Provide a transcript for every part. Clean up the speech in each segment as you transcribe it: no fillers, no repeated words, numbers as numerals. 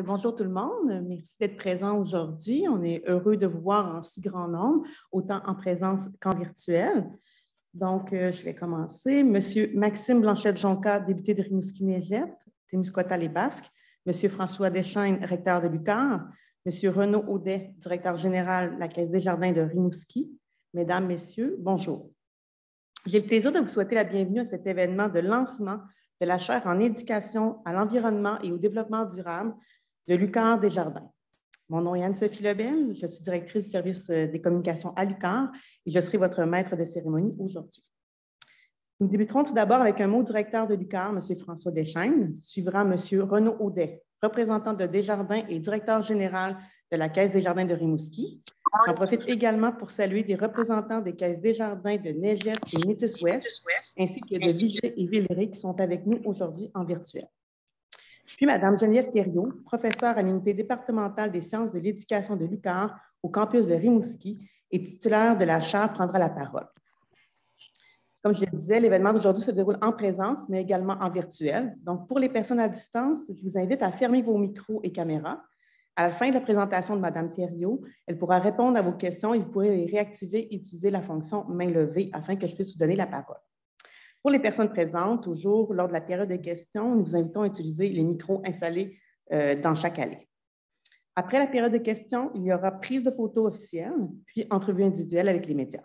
Bonjour tout le monde, merci d'être présent aujourd'hui. On est heureux de vous voir en si grand nombre, autant en présence qu'en virtuel. Donc, je vais commencer. Monsieur Maxime Blanchette-Jonca, député de Rimouski-Négette, Témiscouata-les-Basques. Monsieur François Deschaines, recteur de l'UQAR. Monsieur Renaud Audet, directeur général de la Caisse des Jardins de Rimouski. Mesdames, Messieurs, bonjour. J'ai le plaisir de vous souhaiter la bienvenue à cet événement de lancement de la chaire en éducation à l'environnement et au développement durable de l'UQAR Desjardins. Mon nom est Anne-Sophie Lebel, je suis directrice du service des communications à l'UQAR et je serai votre maître de cérémonie aujourd'hui. Nous débuterons tout d'abord avec un mot du directeur de l'UQAR, M. François Deschaines, suivra M. Renaud Audet, représentant de Desjardins et directeur général de la Caisse des Jardins de Rimouski. J'en profite également pour saluer des représentants des Caisses Desjardins de Négette et Métis-Ouest, ainsi que de Viger et Villeray qui sont avec nous aujourd'hui en virtuel. Puis Mme Geneviève Thériault, professeure à l'unité départementale des sciences de l'éducation de l'UQAR au campus de Rimouski et titulaire de la chaire, prendra la parole. Comme je le disais, l'événement d'aujourd'hui se déroule en présence, mais également en virtuel. Donc, pour les personnes à distance, je vous invite à fermer vos micros et caméras. À la fin de la présentation de Mme Thériault, elle pourra répondre à vos questions et vous pourrez les réactiver et utiliser la fonction main levée afin que je puisse vous donner la parole. Pour les personnes présentes, toujours lors de la période de questions, nous vous invitons à utiliser les micros installés dans chaque allée. Après la période de questions, il y aura prise de photos officielle, puis entrevue individuelle avec les médias.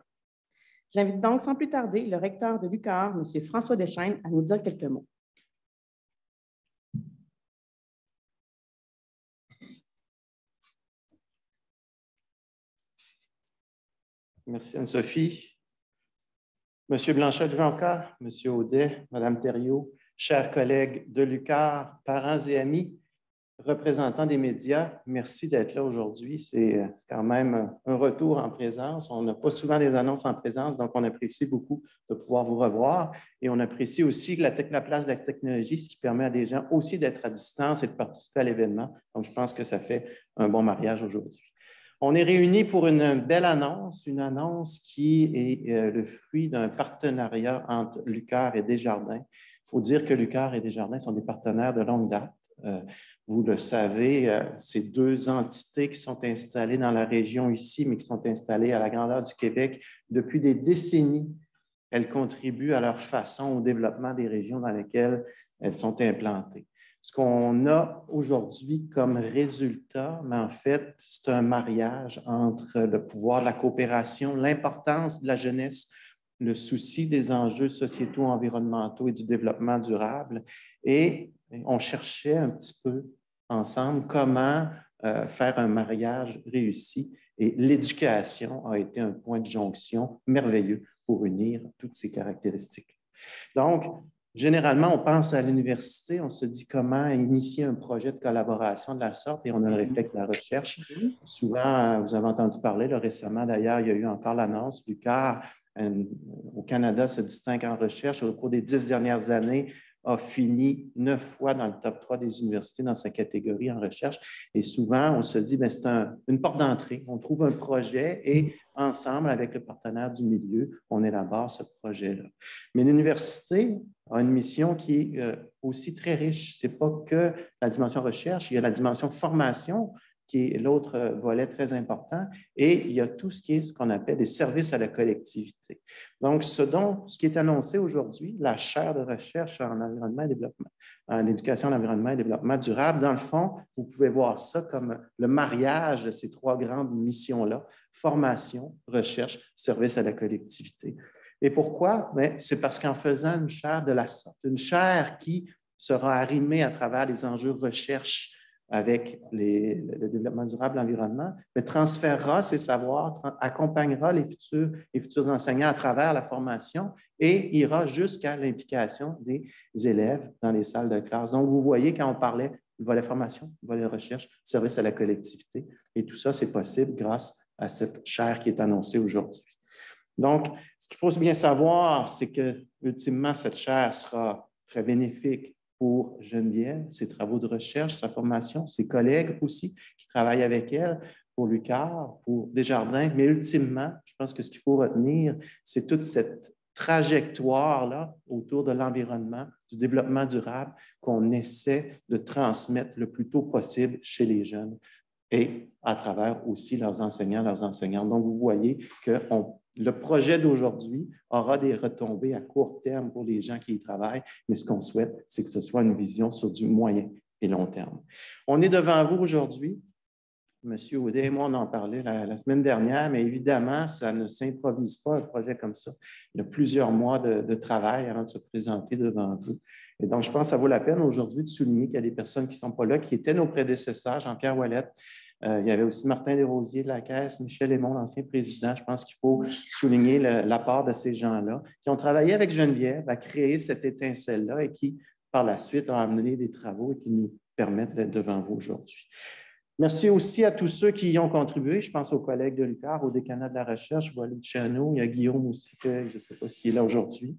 J'invite donc sans plus tarder le recteur de l'UQAR, M. François Deschaines, à nous dire quelques mots. Merci Anne-Sophie. Monsieur Blanchette-Jonca, Monsieur Audet, Madame Thériault, chers collègues de l'UQAR, parents et amis, représentants des médias, merci d'être là aujourd'hui. C'est quand même un retour en présence. On n'a pas souvent des annonces en présence, donc on apprécie beaucoup de pouvoir vous revoir. Et on apprécie aussi la place de la technologie, ce qui permet à des gens aussi d'être à distance et de participer à l'événement. Donc, je pense que ça fait un bon mariage aujourd'hui. On est réunis pour une belle annonce, une annonce qui est le fruit d'un partenariat entre l'UQAR et Desjardins. Il faut dire que l'UQAR et Desjardins sont des partenaires de longue date. Vous le savez, ces deux entités qui sont installées dans la région ici, mais qui sont installées à la grandeur du Québec depuis des décennies. Elles contribuent à leur façon au développement des régions dans lesquelles elles sont implantées. Ce qu'on a aujourd'hui comme résultat, mais en fait, c'est un mariage entre le pouvoir de la coopération, l'importance de la jeunesse, le souci des enjeux sociétaux, environnementaux et du développement durable. Et on cherchait un petit peu ensemble comment faire un mariage réussi. Et l'éducation a été un point de jonction merveilleux pour unir toutes ces caractéristiques. Donc, généralement, on pense à l'université, on se dit comment initier un projet de collaboration de la sorte et on a le réflexe de la recherche. Souvent, vous avez entendu parler, là, récemment d'ailleurs, il y a eu encore l'annonce, l'UQAR au Canada se distingue en recherche au cours des 10 dernières années, a fini 9 fois dans le top 3 des universités dans sa catégorie en recherche. Et souvent, on se dit, c'est une porte d'entrée. On trouve un projet et ensemble, avec le partenaire du milieu, on élabore ce projet-là. Mais l'université a une mission qui est aussi très riche. Ce n'est pas que la dimension recherche, il y a la dimension formation, qui est l'autre volet très important, et il y a tout ce qui est ce qu'on appelle des services à la collectivité. Donc, ce qui est annoncé aujourd'hui, la chaire de recherche en environnement et développement, en éducation, l'environnement et développement durable, dans le fond, vous pouvez voir ça comme le mariage de ces trois grandes missions-là, formation, recherche, services à la collectivité. Et pourquoi? C'est parce qu'en faisant une chaire de la sorte, une chaire qui sera arrimée à travers les enjeux recherche avec le développement durable, l'environnement, mais transférera ses savoirs, accompagnera les futurs enseignants à travers la formation et ira jusqu'à l'implication des élèves dans les salles de classe. Donc, vous voyez, quand on parlait du volet formation, du volet recherche, service à la collectivité, et tout ça, c'est possible grâce à cette chaire qui est annoncée aujourd'hui. Donc, ce qu'il faut bien savoir, c'est que, ultimement, cette chaire sera très bénéfique pour Geneviève, ses travaux de recherche, sa formation, ses collègues aussi qui travaillent avec elle, pour l'UQAR, pour Desjardins, mais ultimement, je pense que ce qu'il faut retenir, c'est toute cette trajectoire-là autour de l'environnement, du développement durable qu'on essaie de transmettre le plus tôt possible chez les jeunes et à travers aussi leurs enseignants, leurs enseignantes. Donc, vous voyez que le projet d'aujourd'hui aura des retombées à court terme pour les gens qui y travaillent, mais ce qu'on souhaite, c'est que ce soit une vision sur du moyen et long terme. On est devant vous aujourd'hui. Monsieur Audet et moi, on en parlait la semaine dernière, mais évidemment, ça ne s'improvise pas, un projet comme ça. Il y a plusieurs mois de travail avant de se présenter devant vous. Et donc, je pense que ça vaut la peine aujourd'hui de souligner qu'il y a des personnes qui ne sont pas là, qui étaient nos prédécesseurs, Jean-Pierre Ouellette. Il y avait aussi Martin Desrosiers de la Caisse, Michel Aymon, l'ancien président. Je pense qu'il faut souligner l'apport de ces gens-là qui ont travaillé avec Geneviève à créer cette étincelle-là et qui, par la suite, ont amené des travaux et qui nous permettent d'être devant vous aujourd'hui. Merci aussi à tous ceux qui y ont contribué. Je pense aux collègues de l'UQAR, au décanat de la recherche. Je vois Luciano, il y a Guillaume aussi, je ne sais pas s'il est là aujourd'hui.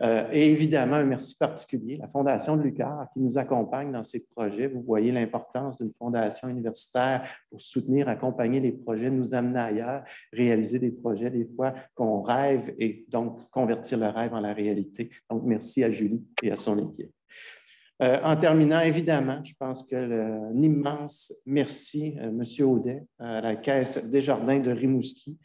Et évidemment, un merci particulier, la Fondation de l'UQAR qui nous accompagne dans ces projets. Vous voyez l'importance d'une fondation universitaire pour soutenir, accompagner les projets, nous amener ailleurs, réaliser des projets des fois qu'on rêve et donc convertir le rêve en la réalité. Donc, merci à Julie et à son équipe. En terminant, évidemment, je pense qu'un immense merci, M. Audet, à la Caisse Desjardins de Rimouski.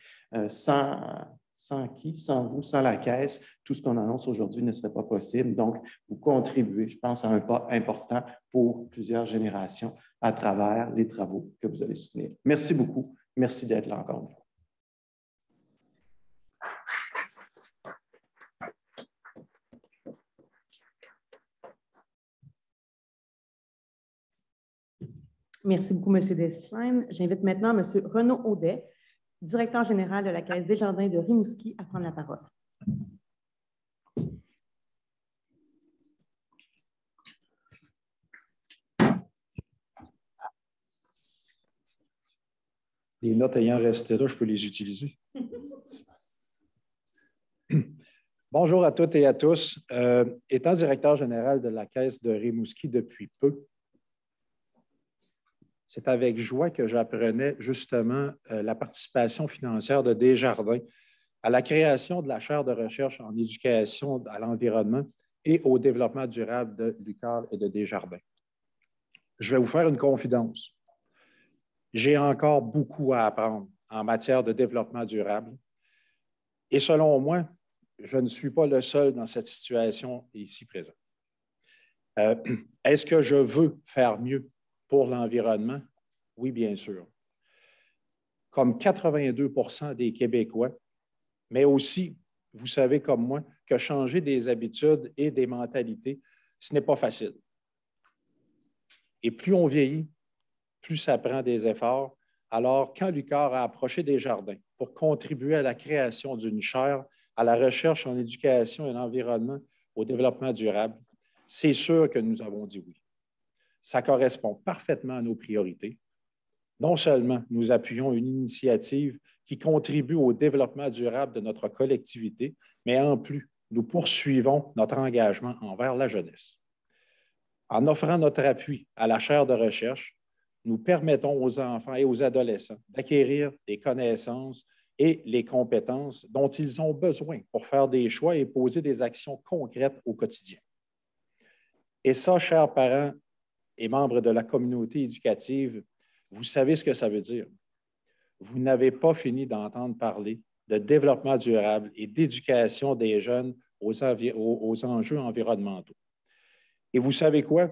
Sans qui, sans vous, sans la Caisse, tout ce qu'on annonce aujourd'hui ne serait pas possible. Donc, vous contribuez, je pense, à un pas important pour plusieurs générations à travers les travaux que vous allez soutenir. Merci beaucoup. Merci d'être là encore une fois. Merci beaucoup, M. Desslin. J'invite maintenant M. Renaud Audet, directeur général de la Caisse Desjardins de Rimouski, à prendre la parole. Les notes ayant resté là, je peux les utiliser. Bonjour à toutes et à tous. Étant directeur général de la Caisse de Rimouski depuis peu, c'est avec joie que j'apprenais justement la participation financière de Desjardins à la création de la chaire de recherche en éducation à l'environnement et au développement durable de l'UQAR et de Desjardins. Je vais vous faire une confidence. J'ai encore beaucoup à apprendre en matière de développement durable. Et selon moi, je ne suis pas le seul dans cette situation ici présent. Est-ce que je veux faire mieux pour l'environnement? Oui, bien sûr. Comme 82% des Québécois, mais aussi, vous savez comme moi, que changer des habitudes et des mentalités, ce n'est pas facile. Et plus on vieillit, plus ça prend des efforts. Alors, quand l'UQAR a approché Desjardins pour contribuer à la création d'une chaire à la recherche en éducation et l'environnement au développement durable, c'est sûr que nous avons dit oui. Ça correspond parfaitement à nos priorités. Non seulement nous appuyons une initiative qui contribue au développement durable de notre collectivité, mais en plus, nous poursuivons notre engagement envers la jeunesse. En offrant notre appui à la chaire de recherche, nous permettons aux enfants et aux adolescents d'acquérir des connaissances et les compétences dont ils ont besoin pour faire des choix et poser des actions concrètes au quotidien. Et ça, chers parents et membres de la communauté éducative, vous savez ce que ça veut dire. Vous n'avez pas fini d'entendre parler de développement durable et d'éducation des jeunes aux enjeux environnementaux. Et vous savez quoi?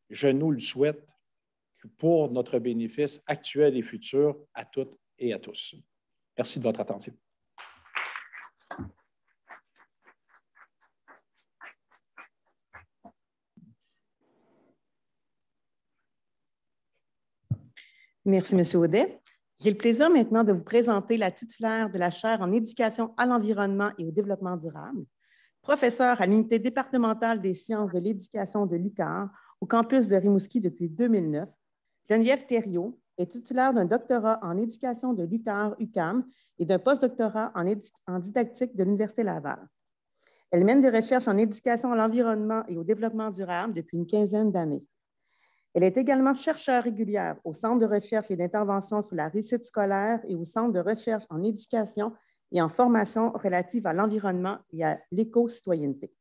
Je nous le souhaite pour notre bénéfice actuel et futur à toutes et à tous. Merci de votre attention. Merci, M. Audet. J'ai le plaisir maintenant de vous présenter la titulaire de la chaire en éducation à l'environnement et au développement durable, professeure à l'unité départementale des sciences de l'éducation de l'UQAR au campus de Rimouski depuis 2009. Geneviève Thériault est titulaire d'un doctorat en éducation de l'UQAR-UQAM et d'un postdoctorat en didactique de l'Université Laval. Elle mène des recherches en éducation à l'environnement et au développement durable depuis une quinzaine d'années. Elle est également chercheure régulière au Centre de recherche et d'intervention sur la réussite scolaire et au Centre de recherche en éducation et en formation relative à l'environnement et à l'éco-citoyenneté.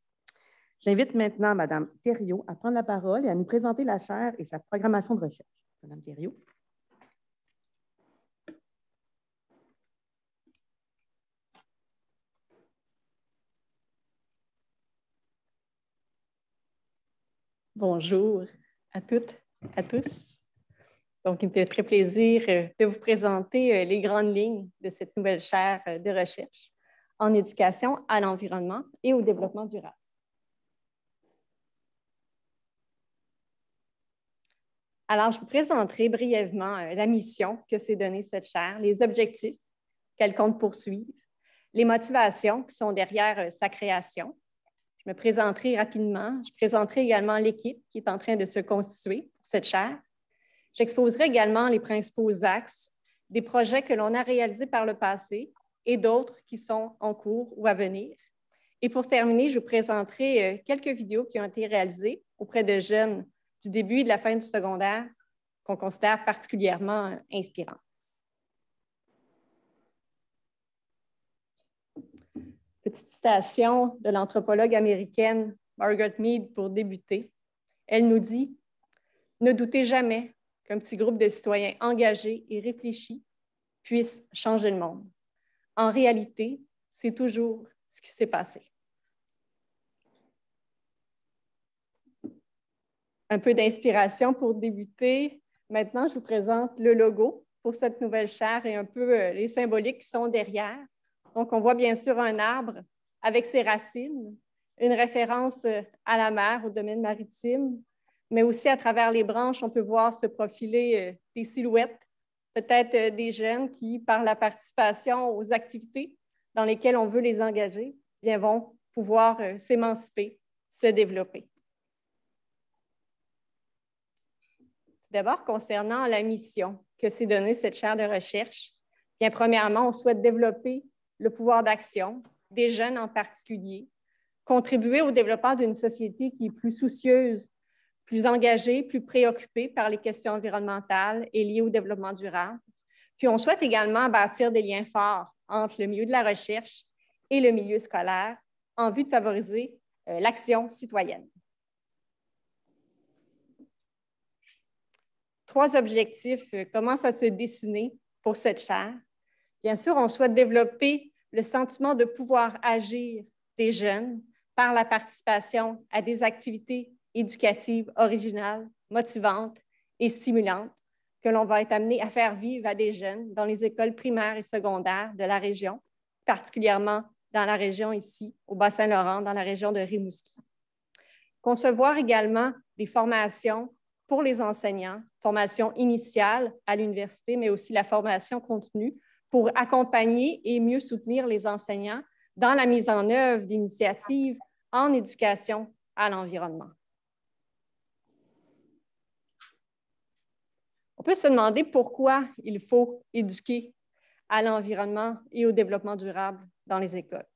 J'invite maintenant Mme Thériault à prendre la parole et à nous présenter la chaire et sa programmation de recherche. Mme Thériault. Bonjour à toutes, à tous. Donc, il me fait très plaisir de vous présenter les grandes lignes de cette nouvelle chaire de recherche en éducation à l'environnement et au développement durable. Alors, je vous présenterai brièvement la mission que s'est donnée cette chaire, les objectifs qu'elle compte poursuivre, les motivations qui sont derrière sa création. Je me présenterai rapidement. Je présenterai également l'équipe qui est en train de se constituer pour cette chaire. J'exposerai également les principaux axes des projets que l'on a réalisés par le passé et d'autres qui sont en cours ou à venir. Et pour terminer, je vous présenterai quelques vidéos qui ont été réalisées auprès de jeunes du début et de la fin du secondaire qu'on considère particulièrement inspirants. Petite citation de l'anthropologue américaine Margaret Mead pour débuter. Elle nous dit « Ne doutez jamais qu'un petit groupe de citoyens engagés et réfléchis puisse changer le monde. En réalité, c'est toujours ce qui s'est passé. » Un peu d'inspiration pour débuter. Maintenant, je vous présente le logo pour cette nouvelle chaire et un peu les symboliques qui sont derrière. Donc, on voit bien sûr un arbre avec ses racines, une référence à la mer, au domaine maritime, mais aussi à travers les branches, on peut voir se profiler des silhouettes, peut-être des jeunes qui, par la participation aux activités dans lesquelles on veut les engager, bien, vont pouvoir s'émanciper, se développer. D'abord, concernant la mission que s'est donnée cette chaire de recherche, bien, premièrement, on souhaite développer le pouvoir d'action des jeunes en particulier, contribuer au développement d'une société qui est plus soucieuse, plus engagée, plus préoccupée par les questions environnementales et liées au développement durable. Puis on souhaite également bâtir des liens forts entre le milieu de la recherche et le milieu scolaire en vue de favoriser l'action citoyenne. 3 objectifs commencent à se dessiner pour cette chaire. Bien sûr, on souhaite développer le sentiment de pouvoir agir des jeunes par la participation à des activités éducatives originales, motivantes et stimulantes que l'on va être amené à faire vivre à des jeunes dans les écoles primaires et secondaires de la région, particulièrement dans la région ici, au Bas-Saint-Laurent, dans la région de Rimouski. Concevoir également des formations pour les enseignants, formation initiale à l'université, mais aussi la formation continue pour accompagner et mieux soutenir les enseignants dans la mise en œuvre d'initiatives en éducation à l'environnement. On peut se demander pourquoi il faut éduquer à l'environnement et au développement durable dans les écoles.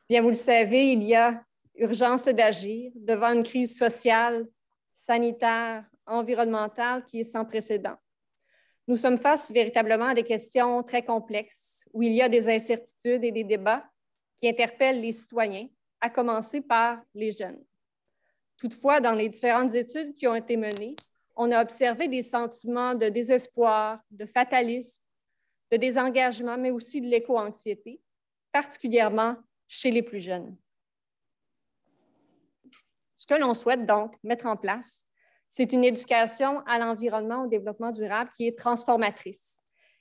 Bien, vous le savez, il y a urgence d'agir devant une crise sociale, sanitaire, environnementale qui est sans précédent. Nous sommes face véritablement à des questions très complexes où il y a des incertitudes et des débats qui interpellent les citoyens, à commencer par les jeunes. Toutefois, dans les différentes études qui ont été menées, on a observé des sentiments de désespoir, de fatalisme, de désengagement, mais aussi de l'éco-anxiété, particulièrement chez les plus jeunes. Ce que l'on souhaite donc mettre en place, c'est une éducation à l'environnement, au développement durable qui est transformatrice,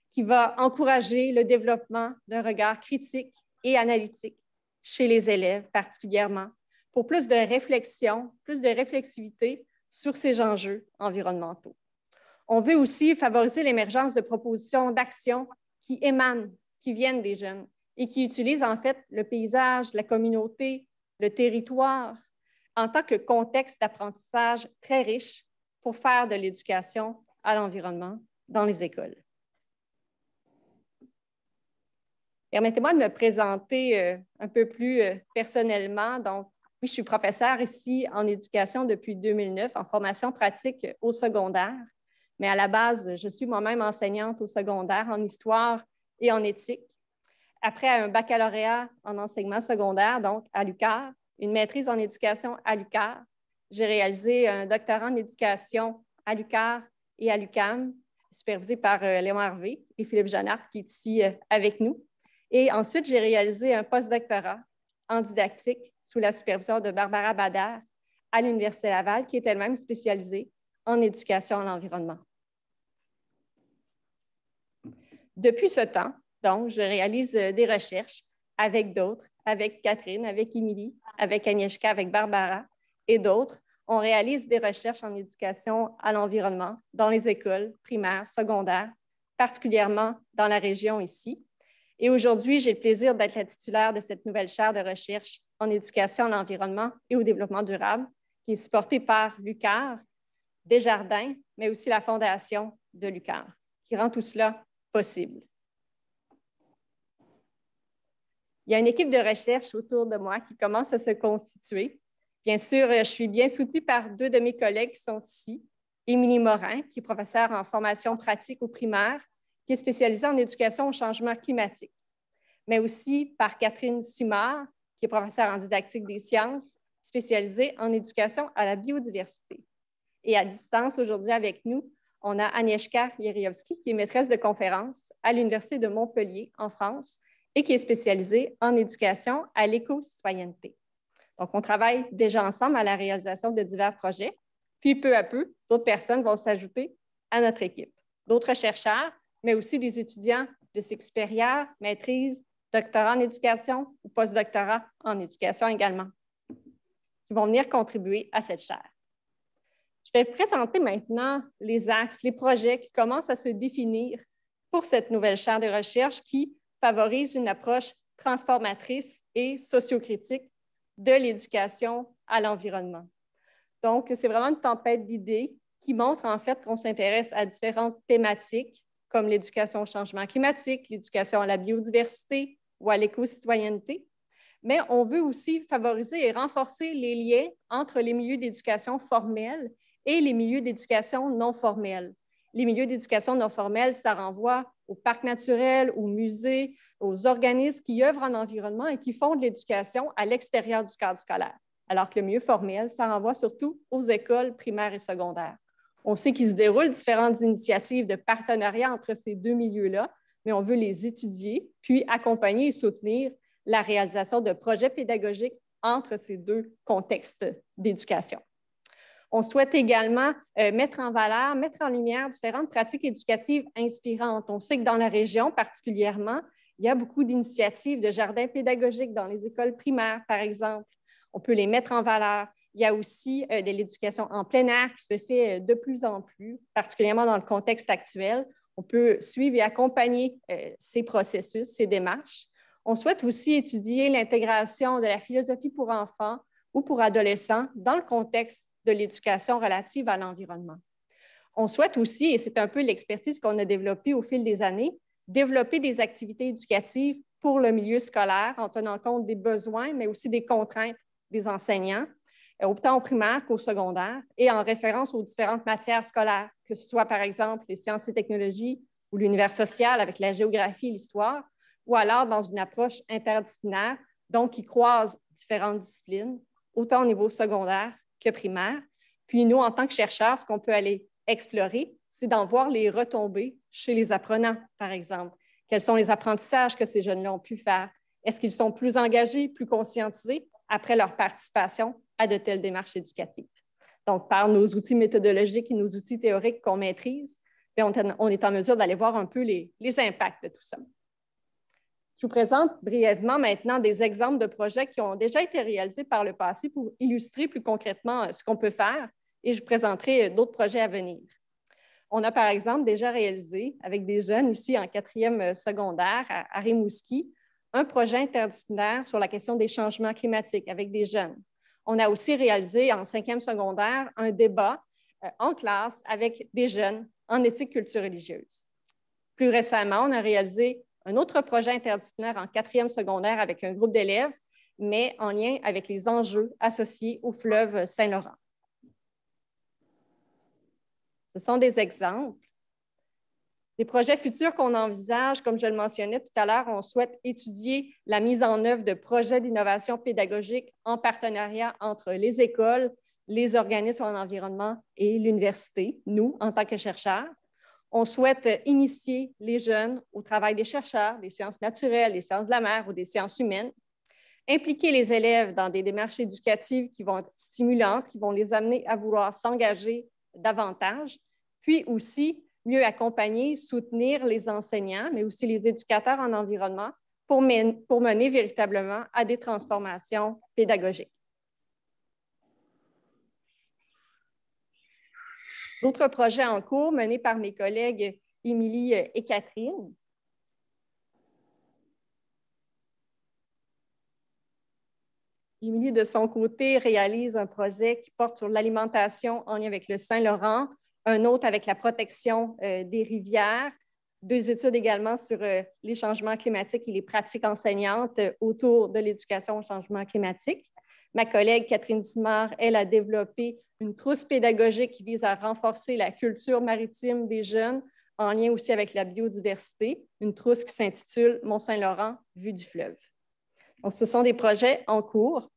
qui va encourager le développement d'un regard critique et analytique chez les élèves particulièrement, pour plus de réflexion, plus de réflexivité sur ces enjeux environnementaux. On veut aussi favoriser l'émergence de propositions d'action qui émanent, qui viennent des jeunes et qui utilisent en fait le paysage, la communauté, le territoire en tant que contexte d'apprentissage très riche pour faire de l'éducation à l'environnement dans les écoles. Permettez-moi de me présenter un peu plus personnellement. Donc, oui, je suis professeure ici en éducation depuis 2009, en formation pratique au secondaire. Mais à la base, je suis moi-même enseignante au secondaire en histoire et en éthique. Après un baccalauréat en enseignement secondaire, donc à l'UQAR, une maîtrise en éducation à l'UQAR, j'ai réalisé un doctorat en éducation à l'UQAR et à l'UQAM, supervisé par Léon Harvey et Philippe Jeannard, qui est ici avec nous. Et ensuite, j'ai réalisé un postdoctorat en didactique sous la supervision de Barbara Bader à l'Université Laval, qui est elle-même spécialisée en éducation à l'environnement. Depuis ce temps, donc, je réalise des recherches avec d'autres, avec Catherine, avec Émilie, avec Agnieszka, avec Barbara et d'autres. On réalise des recherches en éducation à l'environnement dans les écoles primaires, secondaires, particulièrement dans la région ici. Et aujourd'hui, j'ai le plaisir d'être la titulaire de cette nouvelle chaire de recherche en éducation à l'environnement et au développement durable, qui est supportée par l'UQAR, Desjardins, mais aussi la Fondation de l'UQAR, qui rend tout cela possible. Il y a une équipe de recherche autour de moi qui commence à se constituer. Bien sûr, je suis bien soutenue par deux de mes collègues qui sont ici. Émilie Morin, qui est professeure en formation pratique au primaire, qui est spécialisée en éducation au changement climatique, mais aussi par Catherine Simard, qui est professeure en didactique des sciences, spécialisée en éducation à la biodiversité. Et à distance, aujourd'hui avec nous, on a Agnieszka Jeriowski, qui est maîtresse de conférences à l'Université de Montpellier, en France, et qui est spécialisée en éducation à l'éco-citoyenneté. Donc, on travaille déjà ensemble à la réalisation de divers projets, puis peu à peu, d'autres personnes vont s'ajouter à notre équipe. D'autres chercheurs, mais aussi des étudiants de cycle supérieur, maîtrise, doctorat en éducation ou postdoctorat en éducation également, qui vont venir contribuer à cette chaire. Je vais vous présenter maintenant les axes, les projets qui commencent à se définir pour cette nouvelle chaire de recherche qui favorise une approche transformatrice et sociocritique de l'éducation à l'environnement. Donc, c'est vraiment une tempête d'idées qui montre en fait qu'on s'intéresse à différentes thématiques comme l'éducation au changement climatique, l'éducation à la biodiversité ou à l'éco-citoyenneté. Mais on veut aussi favoriser et renforcer les liens entre les milieux d'éducation formels et les milieux d'éducation non formels. Les milieux d'éducation non formels, ça renvoie aux parcs naturels, aux musées, aux organismes qui œuvrent en environnement et qui font de l'éducation à l'extérieur du cadre scolaire. Alors que le milieu formel, ça renvoie surtout aux écoles primaires et secondaires. On sait qu'il se déroule différentes initiatives de partenariat entre ces deux milieux-là, mais on veut les étudier, puis accompagner et soutenir la réalisation de projets pédagogiques entre ces deux contextes d'éducation. On souhaite également mettre en valeur, mettre en lumière différentes pratiques éducatives inspirantes. On sait que dans la région particulièrement, il y a beaucoup d'initiatives de jardins pédagogiques dans les écoles primaires, par exemple. On peut les mettre en valeur. Il y a aussi de l'éducation en plein air qui se fait de plus en plus, particulièrement dans le contexte actuel. On peut suivre et accompagner ces processus, ces démarches. On souhaite aussi étudier l'intégration de la philosophie pour enfants ou pour adolescents dans le contexte de l'éducation relative à l'environnement. On souhaite aussi, et c'est un peu l'expertise qu'on a développée au fil des années, développer des activités éducatives pour le milieu scolaire en tenant compte des besoins, mais aussi des contraintes des enseignants, autant au primaire qu'au secondaire, et en référence aux différentes matières scolaires, que ce soit par exemple les sciences et technologies ou l'univers social avec la géographie et l'histoire, ou alors dans une approche interdisciplinaire, donc qui croise différentes disciplines, autant au niveau secondaire que primaire. Puis nous, en tant que chercheurs, ce qu'on peut aller explorer, c'est d'en voir les retombées chez les apprenants, par exemple. Quels sont les apprentissages que ces jeunes-là ont pu faire? Est-ce qu'ils sont plus engagés, plus conscientisés après leur participation à de telles démarches éducatives? Donc, par nos outils méthodologiques et nos outils théoriques qu'on maîtrise, on est en mesure d'aller voir un peu les impacts de tout ça. Je vous présente brièvement maintenant des exemples de projets qui ont déjà été réalisés par le passé pour illustrer plus concrètement ce qu'on peut faire et je vous présenterai d'autres projets à venir. On a par exemple déjà réalisé avec des jeunes ici en 4e secondaire à Rimouski un projet interdisciplinaire sur la question des changements climatiques avec des jeunes. On a aussi réalisé en 5e secondaire un débat en classe avec des jeunes en éthique culture religieuse. Plus récemment, on a réalisé un autre projet interdisciplinaire en 4e secondaire avec un groupe d'élèves, mais en lien avec les enjeux associés au fleuve Saint-Laurent. Ce sont des exemples. Des projets futurs qu'on envisage, comme je le mentionnais tout à l'heure, on souhaite étudier la mise en œuvre de projets d'innovation pédagogique en partenariat entre les écoles, les organismes en environnement et l'université, nous, en tant que chercheurs. On souhaite initier les jeunes au travail des chercheurs, des sciences naturelles, des sciences de la mer ou des sciences humaines, impliquer les élèves dans des démarches éducatives qui vont être stimulantes, qui vont les amener à vouloir s'engager davantage, puis aussi mieux accompagner, soutenir les enseignants, mais aussi les éducateurs en environnement pour mener véritablement à des transformations pédagogiques. D'autres projets en cours menés par mes collègues Émilie et Catherine. Émilie, de son côté, réalise un projet qui porte sur l'alimentation en lien avec le Saint-Laurent, un autre avec la protection des rivières, deux études également sur les changements climatiques et les pratiques enseignantes autour de l'éducation au changement climatique. Ma collègue Catherine Simard, elle, a développé une trousse pédagogique qui vise à renforcer la culture maritime des jeunes en lien aussi avec la biodiversité, une trousse qui s'intitule « Mont-Saint-Laurent, vue du fleuve ». Donc, ce sont des projets en cours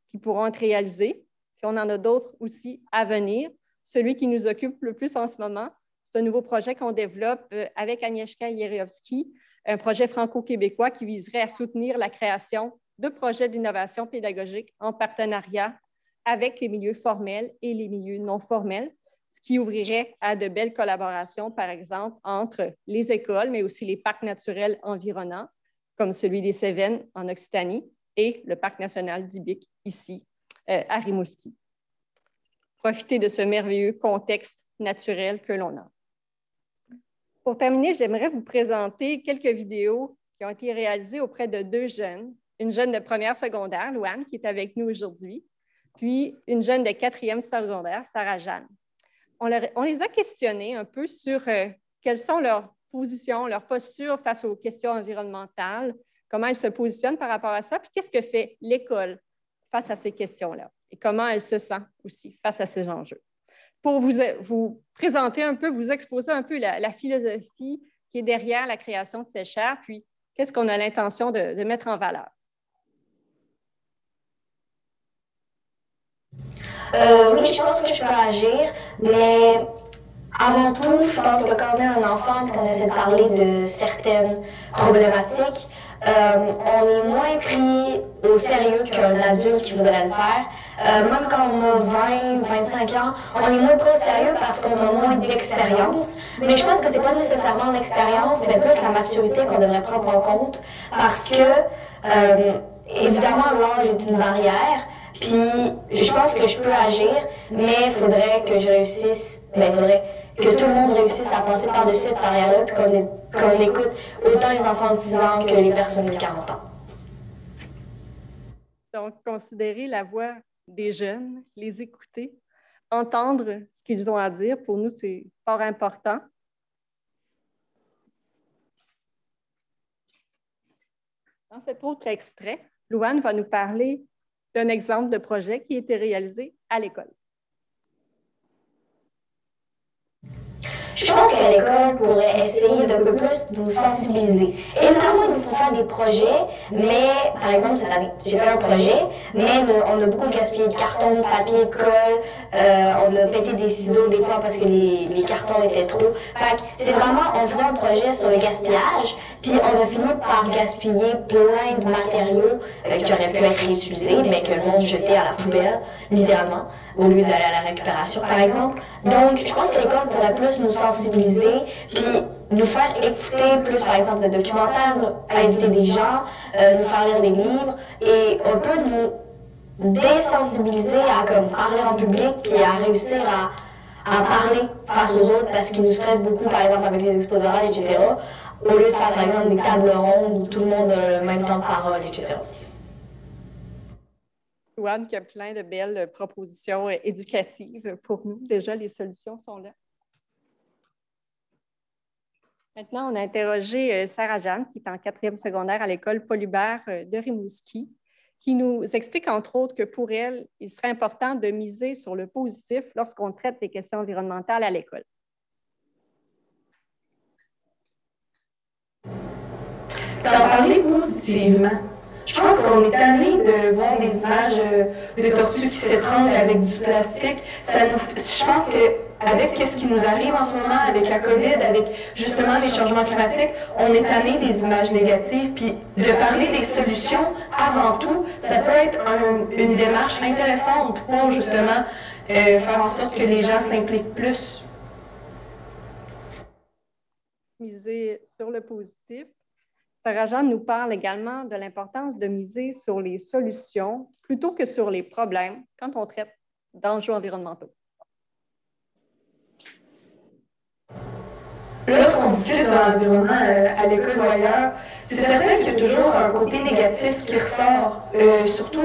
qui pourront être réalisés, puis on en a d'autres aussi à venir. Celui qui nous occupe le plus en ce moment, c'est un nouveau projet qu'on développe avec Agnieszka Jeriowski, un projet franco-québécois qui viserait à soutenir la création de projets d'innovation pédagogique en partenariat avec les milieux formels et les milieux non formels, ce qui ouvrirait à de belles collaborations, par exemple, entre les écoles, mais aussi les parcs naturels environnants, comme celui des Cévennes en Occitanie et le parc national d'Ibiq, ici, à Rimouski. Profiter de ce merveilleux contexte naturel que l'on a. Pour terminer, j'aimerais vous présenter quelques vidéos qui ont été réalisées auprès de deux jeunes. Une jeune de première secondaire, Louane, qui est avec nous aujourd'hui, puis une jeune de quatrième secondaire, Sarah-Jeanne. On les a questionnés un peu sur quelles sont leurs positions, leurs postures face aux questions environnementales, comment elles se positionnent par rapport à ça, puis qu'est-ce que fait l'école face à ces questions-là et comment elle se sent aussi face à ces enjeux. Pour vous présenter un peu, vous exposer un peu la philosophie qui est derrière la création de ces chaires, puis qu'est-ce qu'on a l'intention de mettre en valeur. Oui, je pense que je peux agir, mais avant tout, je pense que quand on est un enfant et qu'on essaie de parler de certaines problématiques, on est moins pris au sérieux qu'un adulte qui voudrait le faire. Même quand on a 20, 25 ans, on est moins pris au sérieux parce qu'on a moins d'expérience. Mais je pense que c'est pas nécessairement l'expérience, mais plus la maturité qu'on devrait prendre en compte parce que, évidemment, l'âge est une barrière. Puis, je pense que je peux agir, mais il faudrait que je réussisse, il faudrait que tout le monde réussisse à passer par-dessus cette barrière-là, puis qu'on écoute autant les enfants de 6 ans que les personnes de 40 ans. Donc, considérer la voix des jeunes, les écouter, entendre ce qu'ils ont à dire, pour nous, c'est fort important. Dans cet autre extrait, Louane va nous parler d'un exemple de projet qui a été réalisé à l'école. Je pense que l'école pourrait essayer d'un peu plus nous sensibiliser. Évidemment, il nous faut faire des projets, mais par exemple, cette année, j'ai fait un projet, mais on a beaucoup gaspillé de carton, de papier, de colle, on a pété des ciseaux des fois parce que les cartons étaient trop. Fait que c'est vraiment, on faisait un projet sur le gaspillage, puis on a fini par gaspiller plein de matériaux qui auraient pu être réutilisés, mais que le monde jetait à la poubelle, littéralement, au lieu d'aller à la récupération, par exemple. Donc, je pense que l'école pourrait plus nous sensibiliser, puis nous faire écouter plus, par exemple, de documentaires, inviter des gens, nous faire lire des livres, et un peu nous désensibiliser à comme, parler en public, puis à réussir à parler face aux autres, parce qu'ils nous stressent beaucoup, par exemple, avec les exposés orales, etc., au lieu de faire, par exemple, des tables rondes où tout le monde a le même temps de parole, etc. Louane qui a plein de belles propositions éducatives pour nous. Déjà, les solutions sont là. Maintenant, on a interrogé Sarah-Jeanne, qui est en 4e secondaire à l'école Paul Hubert de Rimouski, qui nous explique, entre autres, que pour elle, il serait important de miser sur le positif lorsqu'on traite des questions environnementales à l'école. d'en parler positivement. Je pense qu'on est tanné de voir des images de tortues qui s'étranglent avec du plastique. Je pense qu'avec ce qui nous arrive en ce moment, avec la COVID, avec justement les changements climatiques, on est tanné des images négatives. Puis de parler des solutions, avant tout, ça peut être une démarche intéressante pour justement faire en sorte que les gens s'impliquent plus. Miser sur le positif. Sarah-Jeanne nous parle également de l'importance de miser sur les solutions plutôt que sur les problèmes quand on traite d'enjeux environnementaux. Lorsqu'on discute de l'environnement à l'école ou ailleurs, c'est certain qu'il y a toujours un côté négatif qui ressort, surtout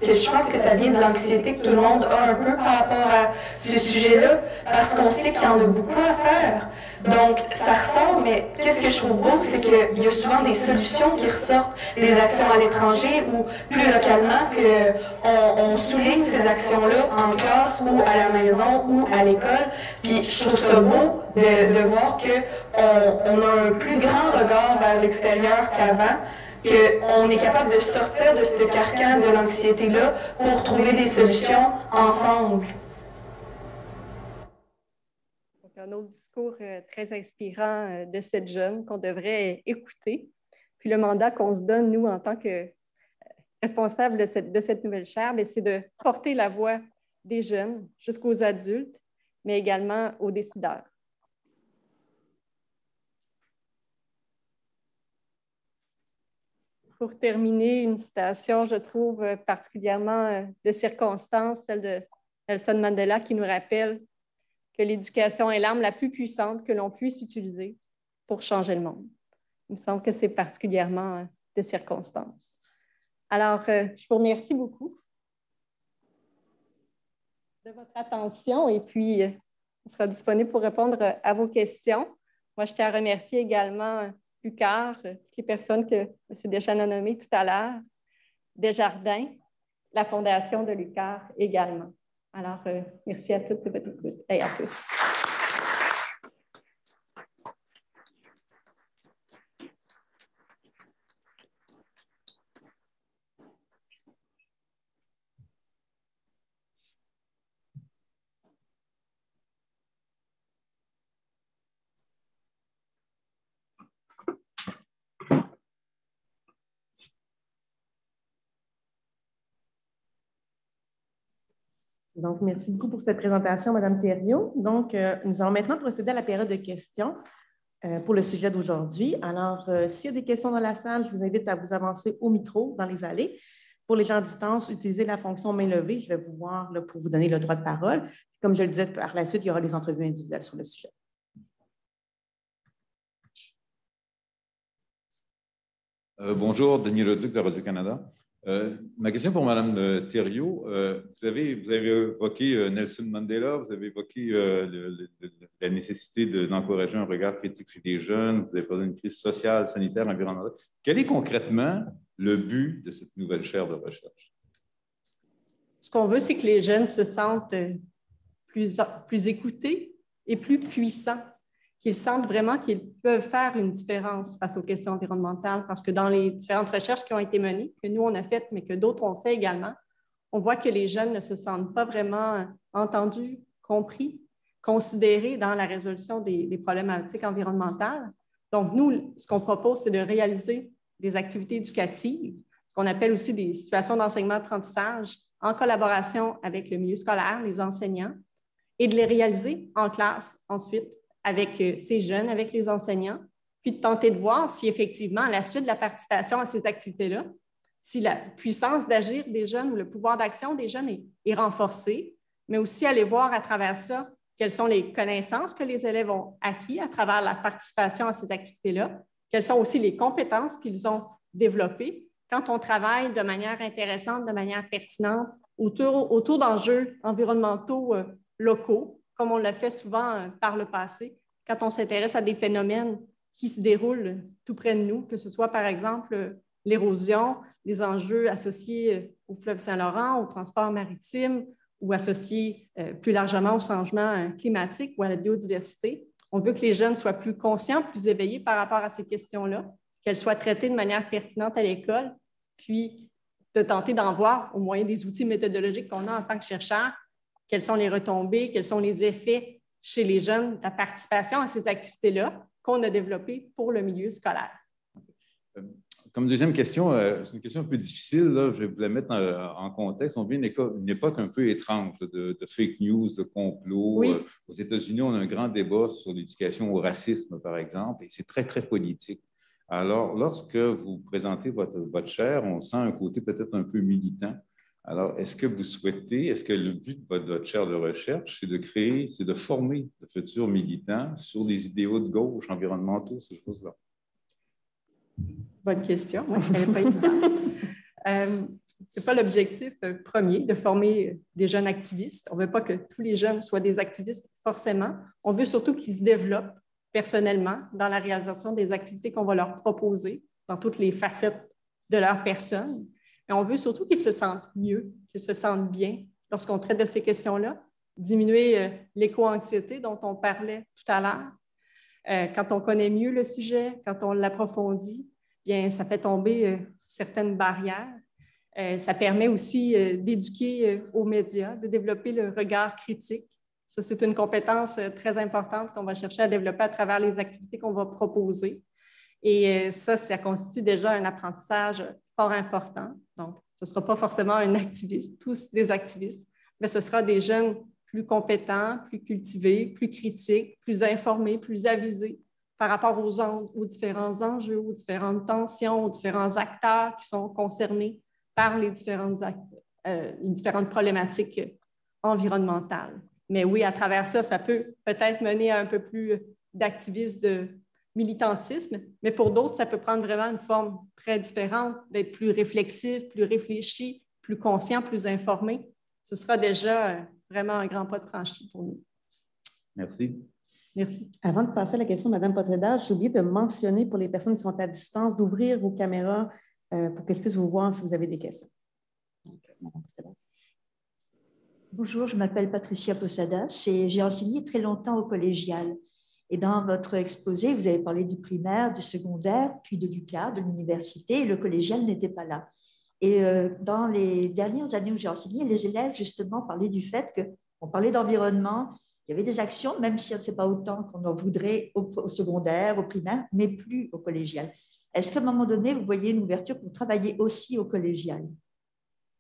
que je pense que ça vient de l'anxiété que tout le monde a un peu par rapport à ce sujet-là, parce qu'on sait qu'il y en a beaucoup à faire. Donc, ça ressort, mais qu'est-ce que je trouve beau, c'est qu'il y a souvent des solutions qui ressortent, des actions à l'étranger ou plus localement, qu'on souligne ces actions-là en classe ou à la maison ou à l'école. Puis, je trouve ça beau de voir qu'on a un plus grand regard vers l'extérieur qu'avant, qu'on est capable de sortir de ce carcan de l'anxiété-là pour trouver des solutions ensemble. Un autre discours très inspirant de cette jeune qu'on devrait écouter. Puis le mandat qu'on se donne, nous, en tant que responsables de cette nouvelle chaire, c'est de porter la voix des jeunes jusqu'aux adultes, mais également aux décideurs. Pour terminer, une citation, je trouve particulièrement de circonstance, celle de Nelson Mandela, qui nous rappelle que l'éducation est l'arme la plus puissante que l'on puisse utiliser pour changer le monde. Il me semble que c'est particulièrement de circonstance. Alors, je vous remercie beaucoup de votre attention et puis on sera disponible pour répondre à vos questions. Moi, je tiens à remercier également Lucar, toutes les personnes que M. Deschênes a nommées tout à l'heure, Desjardins, la Fondation de Lucar également. Alors, merci à toutes de votre écoute et à tous. Donc, merci beaucoup pour cette présentation, Mme Thériault. Donc, nous allons maintenant procéder à la période de questions pour le sujet d'aujourd'hui. Alors, s'il y a des questions dans la salle, je vous invite à vous avancer au micro dans les allées. Pour les gens à distance, utilisez la fonction main levée. Je vais vous voir là, pour vous donner le droit de parole. Comme je le disais, par la suite, il y aura des entrevues individuelles sur le sujet. Bonjour, Daniel Leduc de Radio-Canada. Ma question pour Mme Thériault, vous avez évoqué Nelson Mandela, vous avez évoqué la nécessité d'encourager un regard critique chez les jeunes, vous avez parlé d'une crise sociale, sanitaire, environnementale. Quel est concrètement le but de cette nouvelle chaire de recherche? Ce qu'on veut, c'est que les jeunes se sentent plus écoutés et plus puissants, qu'ils sentent vraiment qu'ils peuvent faire une différence face aux questions environnementales, parce que dans les différentes recherches qui ont été menées, que nous, on a faites, mais que d'autres ont fait également, on voit que les jeunes ne se sentent pas vraiment entendus, compris, considérés dans la résolution des problématiques environnementales. Donc, nous, ce qu'on propose, c'est de réaliser des activités éducatives, ce qu'on appelle aussi des situations d'enseignement-apprentissage, en collaboration avec le milieu scolaire, les enseignants, et de les réaliser en classe ensuite, avec ces jeunes, avec les enseignants, puis de tenter de voir si effectivement, à la suite de la participation à ces activités-là, si la puissance d'agir des jeunes ou le pouvoir d'action des jeunes est renforcé, mais aussi aller voir à travers ça quelles sont les connaissances que les élèves ont acquis à travers la participation à ces activités-là, quelles sont aussi les compétences qu'ils ont développées quand on travaille de manière intéressante, de manière pertinente autour d'enjeux environnementaux locaux, comme on l'a fait souvent par le passé, quand on s'intéresse à des phénomènes qui se déroulent tout près de nous, que ce soit par exemple l'érosion, les enjeux associés au fleuve Saint-Laurent, au transport maritime ou associés plus largement au changement climatique ou à la biodiversité. On veut que les jeunes soient plus conscients, plus éveillés par rapport à ces questions-là, qu'elles soient traitées de manière pertinente à l'école, puis de tenter d'en voir, au moyen des outils méthodologiques qu'on a en tant que chercheur, quelles sont les retombées, quels sont les effets chez les jeunes, la participation à ces activités-là qu'on a développées pour le milieu scolaire. Comme deuxième question, c'est une question un peu difficile, là, je vais vous la mettre en contexte. On vit une époque un peu étrange de fake news, de complots. Oui. Aux États-Unis, on a un grand débat sur l'éducation au racisme, par exemple, et c'est très, très politique. Alors, lorsque vous présentez votre chaire, on sent un côté peut-être un peu militant. Alors, est-ce que le but de votre chaire de recherche, c'est de former de futurs militants sur des idéaux de gauche, environnementaux, ces choses-là? Bonne question. Moi, je ne savais pas évident. Ce n'est pas l'objectif premier de former des jeunes activistes. On ne veut pas que tous les jeunes soient des activistes forcément. On veut surtout qu'ils se développent personnellement dans la réalisation des activités qu'on va leur proposer dans toutes les facettes de leur personne. Et on veut surtout qu'ils se sentent mieux, qu'ils se sentent bien lorsqu'on traite de ces questions-là, diminuer l'éco-anxiété dont on parlait tout à l'heure. Quand on connaît mieux le sujet, quand on l'approfondit, bien, ça fait tomber certaines barrières. Ça permet aussi d'éduquer aux médias, de développer le regard critique. Ça, c'est une compétence très importante qu'on va chercher à développer à travers les activités qu'on va proposer. Et ça constitue déjà un apprentissage fort important. Donc, ce ne sera pas forcément un activiste, tous des activistes, mais ce sera des jeunes plus compétents, plus cultivés, plus critiques, plus informés, plus avisés par rapport aux différents enjeux, aux différentes tensions, aux différents acteurs qui sont concernés par les différentes problématiques environnementales. Mais oui, à travers ça, ça peut peut-être mener à un peu plus d'activisme, de militantisme, mais pour d'autres, ça peut prendre vraiment une forme très différente, d'être plus réflexif, plus réfléchi, plus conscient, plus informé. Ce sera déjà vraiment un grand pas de franchi pour nous. Merci. Merci. Avant de passer à la question de Mme Poitras, j'ai oublié de mentionner pour les personnes qui sont à distance d'ouvrir vos caméras pour qu'elles puissent vous voir si vous avez des questions. Donc, Mme Posadas. Bonjour, je m'appelle Patricia Posadas et j'ai enseigné très longtemps au collégial. Et dans votre exposé, vous avez parlé du primaire, du secondaire, puis de l'UQAR, de l'université, et le collégial n'était pas là. Et dans les dernières années où j'ai enseigné, les élèves, justement, parlaient du fait qu'on parlait d'environnement, il y avait des actions, même si ce n'est pas autant qu'on en voudrait au secondaire, au primaire, mais plus au collégial. Est-ce qu'à un moment donné, vous voyez une ouverture pour travailler aussi au collégial?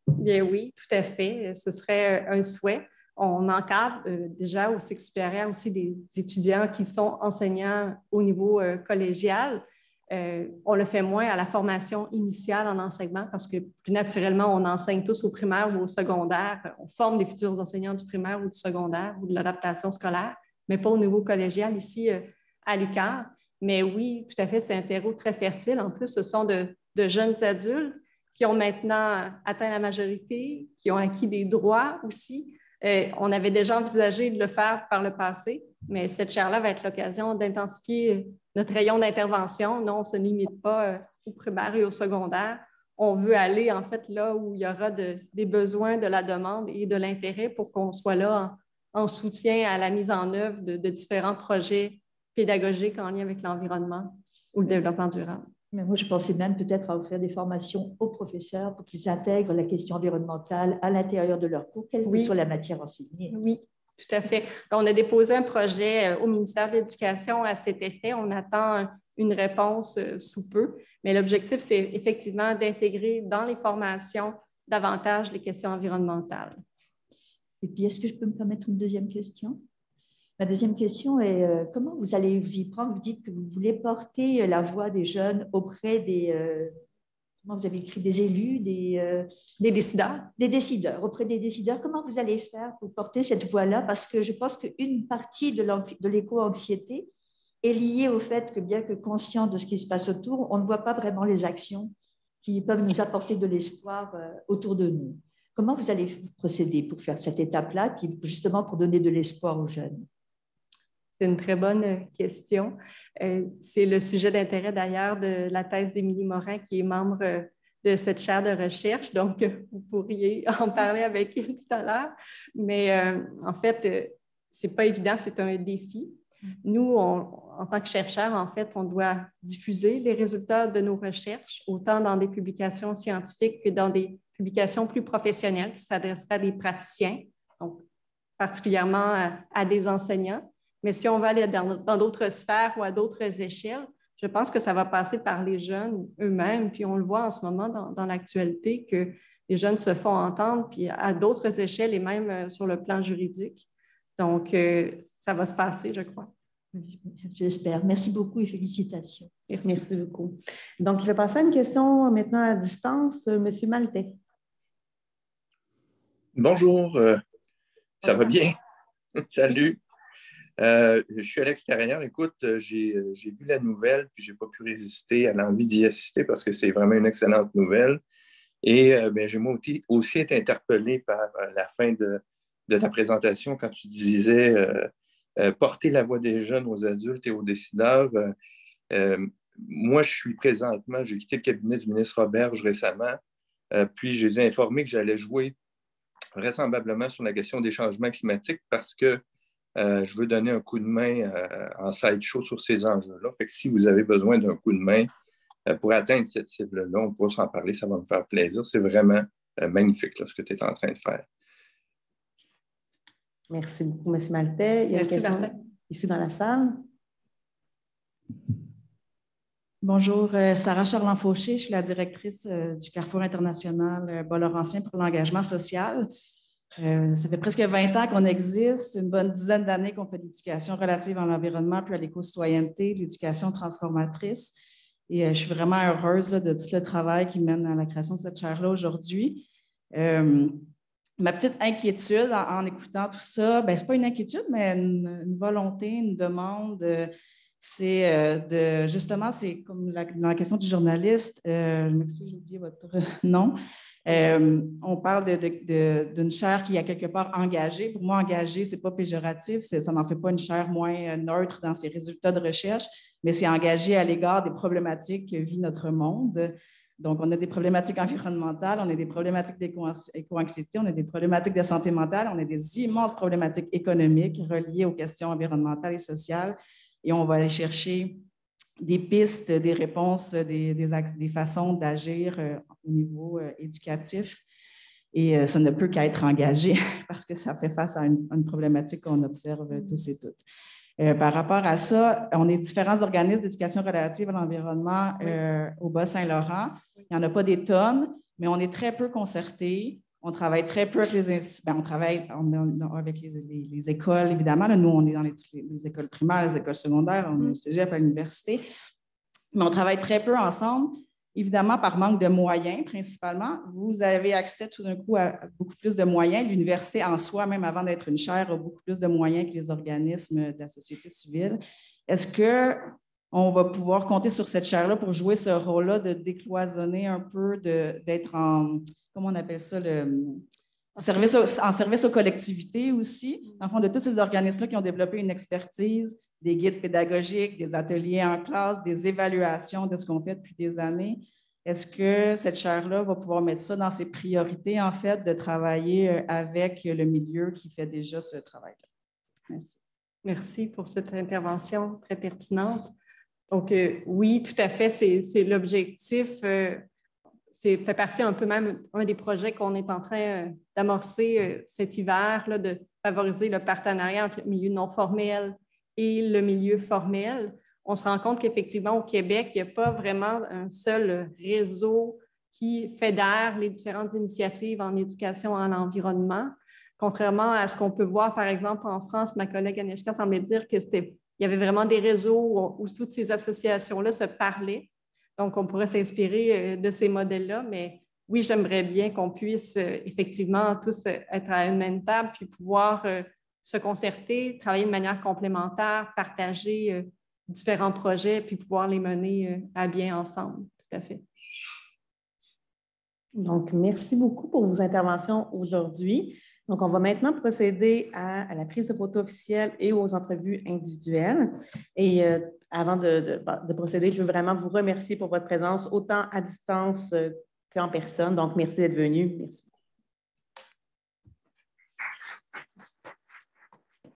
Bien oui, tout à fait. Ce serait un souhait. On encadre déjà au cycle supérieur aussi des étudiants qui sont enseignants au niveau collégial. On le fait moins à la formation initiale en enseignement parce que plus naturellement, on enseigne tous au primaire ou au secondaire. On forme des futurs enseignants du primaire ou du secondaire ou de l'adaptation scolaire, mais pas au niveau collégial ici à l'UQAR. Mais oui, tout à fait, c'est un terreau très fertile. En plus, ce sont de jeunes adultes qui ont maintenant atteint la majorité, qui ont acquis des droits aussi. On avait déjà envisagé de le faire par le passé, mais cette chaire-là va être l'occasion d'intensifier notre rayon d'intervention. Non, on ne se limite pas au primaire et au secondaire. On veut aller, en fait, là où il y aura des besoins, de la demande et de l'intérêt pour qu'on soit là en soutien à la mise en œuvre de différents projets pédagogiques en lien avec l'environnement ou le développement durable. Mais moi, je pensais même peut-être à offrir des formations aux professeurs pour qu'ils intègrent la question environnementale à l'intérieur de leur cours, quelle que soit la matière enseignée. Oui, tout à fait. On a déposé un projet au ministère de l'Éducation à cet effet. On attend une réponse sous peu. Mais l'objectif, c'est effectivement d'intégrer dans les formations davantage les questions environnementales. Et puis, est-ce que je peux me permettre une deuxième question? Ma deuxième question est comment vous allez vous y prendre? Vous dites que vous voulez porter la voix des jeunes auprès des, comment vous avez écrit, des élus, des décideurs. Des décideurs, auprès des décideurs. Comment vous allez faire pour porter cette voix-là? Parce que je pense qu'une partie de l'éco-anxiété est liée au fait que, bien que conscient de ce qui se passe autour, on ne voit pas vraiment les actions qui peuvent nous apporter de l'espoir autour de nous. Comment vous allez procéder pour faire cette étape-là, puis justement pour donner de l'espoir aux jeunes? C'est une très bonne question. C'est le sujet d'intérêt d'ailleurs de la thèse d'Émilie Morin, qui est membre de cette chaire de recherche. Donc, vous pourriez en parler avec elle tout à l'heure. Mais en fait, ce n'est pas évident, c'est un défi. Nous, en tant que chercheurs, en fait, on doit diffuser les résultats de nos recherches, autant dans des publications scientifiques que dans des publications plus professionnelles qui s'adresseraient à des praticiens, donc particulièrement à des enseignants. Mais si on va aller dans d'autres sphères ou à d'autres échelles, je pense que ça va passer par les jeunes eux-mêmes. Puis on le voit en ce moment dans l'actualité que les jeunes se font entendre, puis à d'autres échelles et même sur le plan juridique. Donc, ça va se passer, je crois. J'espère. Merci beaucoup et félicitations. Merci beaucoup. Donc, je vais passer à une question maintenant à distance. Monsieur Maltais. Bonjour, ça va bien? Salut. Je suis à l'extérieur. Écoute, j'ai vu la nouvelle, puis je n'ai pas pu résister à l'envie d'y assister parce que c'est vraiment une excellente nouvelle. Et j'ai moi aussi été interpellé par la fin de ta présentation quand tu disais porter la voix des jeunes aux adultes et aux décideurs. Moi, j'ai quitté le cabinet du ministre Roberge récemment, puis je les ai informés que j'allais jouer vraisemblablement sur la question des changements climatiques parce que je veux donner un coup de main en sideshow sur ces enjeux-là. Fait que si vous avez besoin d'un coup de main pour atteindre cette cible-là, on pourra s'en parler, ça va me faire plaisir. C'est vraiment magnifique là, ce que tu es en train de faire. Merci beaucoup, M. Maltais. Il y a une question ici dans la salle. Bonjour, Sarah Charland-Fauché, je suis la directrice du Carrefour international Bas-Laurentien pour l'engagement social. Ça fait presque 20 ans qu'on existe, une bonne dizaine d'années qu'on fait de l'éducation relative à l'environnement puis à l'éco-citoyenneté, l'éducation transformatrice. Et je suis vraiment heureuse là, de tout le travail qui mène à la création de cette chaire-là aujourd'hui. Ma petite inquiétude en écoutant tout ça, ce n'est pas une inquiétude, mais une volonté, une demande. C'est justement, c'est comme dans la question du journaliste, je m'excuse, j'ai oublié votre nom. On parle d'une chaire qui est quelque part engagée. Pour moi, engagée, ce n'est pas péjoratif, ça n'en fait pas une chaire moins neutre dans ses résultats de recherche, mais c'est engagé à l'égard des problématiques que vit notre monde. Donc, on a des problématiques environnementales, on a des problématiques d'éco-anxiété, on a des problématiques de santé mentale, on a des immenses problématiques économiques reliées aux questions environnementales et sociales. Et on va aller chercher des pistes, des réponses, des façons d'agir au niveau éducatif. Et ça ne peut qu'être engagé parce que ça fait face à une problématique qu'on observe tous et toutes. Par rapport à ça, on est différents organismes d'éducation relative à l'environnement au Bas-Saint-Laurent. Il n'y en a pas des tonnes, mais on est très peu concertés. On travaille très peu avec on travaille avec les écoles, évidemment. Là, nous, on est dans les écoles primaires, les écoles secondaires, on est au cégep à l'université. Mais on travaille très peu ensemble, évidemment par manque de moyens principalement. Vous avez accès tout d'un coup à beaucoup plus de moyens. L'université en soi, même avant d'être une chaire, a beaucoup plus de moyens que les organismes de la société civile. Est-ce qu'on va pouvoir compter sur cette chaire-là pour jouer ce rôle-là de décloisonner un peu, d'être en... Comment on appelle ça, en service aux collectivités aussi, dans le fond, de tous ces organismes-là qui ont développé une expertise, des guides pédagogiques, des ateliers en classe, des évaluations de ce qu'on fait depuis des années. Est-ce que cette chaire-là va pouvoir mettre ça dans ses priorités, en fait, de travailler avec le milieu qui fait déjà ce travail-là? Merci. Merci pour cette intervention très pertinente. Donc, oui, tout à fait, c'est l'objectif. C'est fait partie un peu même un des projets qu'on est en train d'amorcer cet hiver, là, de favoriser le partenariat entre le milieu non formel et le milieu formel. On se rend compte qu'effectivement, au Québec, il n'y a pas vraiment un seul réseau qui fédère les différentes initiatives en éducation en environnement. Contrairement à ce qu'on peut voir, par exemple, en France, ma collègue Anishka semblait dire qu'il y avait vraiment des réseaux où toutes ces associations-là se parlaient. Donc, on pourrait s'inspirer de ces modèles-là, mais oui, j'aimerais bien qu'on puisse effectivement tous être à une même table puis pouvoir se concerter, travailler de manière complémentaire, partager différents projets puis pouvoir les mener à bien ensemble. Tout à fait. Donc, merci beaucoup pour vos interventions aujourd'hui. Donc, on va maintenant procéder à la prise de photos officielles et aux entrevues individuelles. Et avant de procéder, je veux vraiment vous remercier pour votre présence, autant à distance qu'en personne. Donc, merci d'être venu. Merci beaucoup.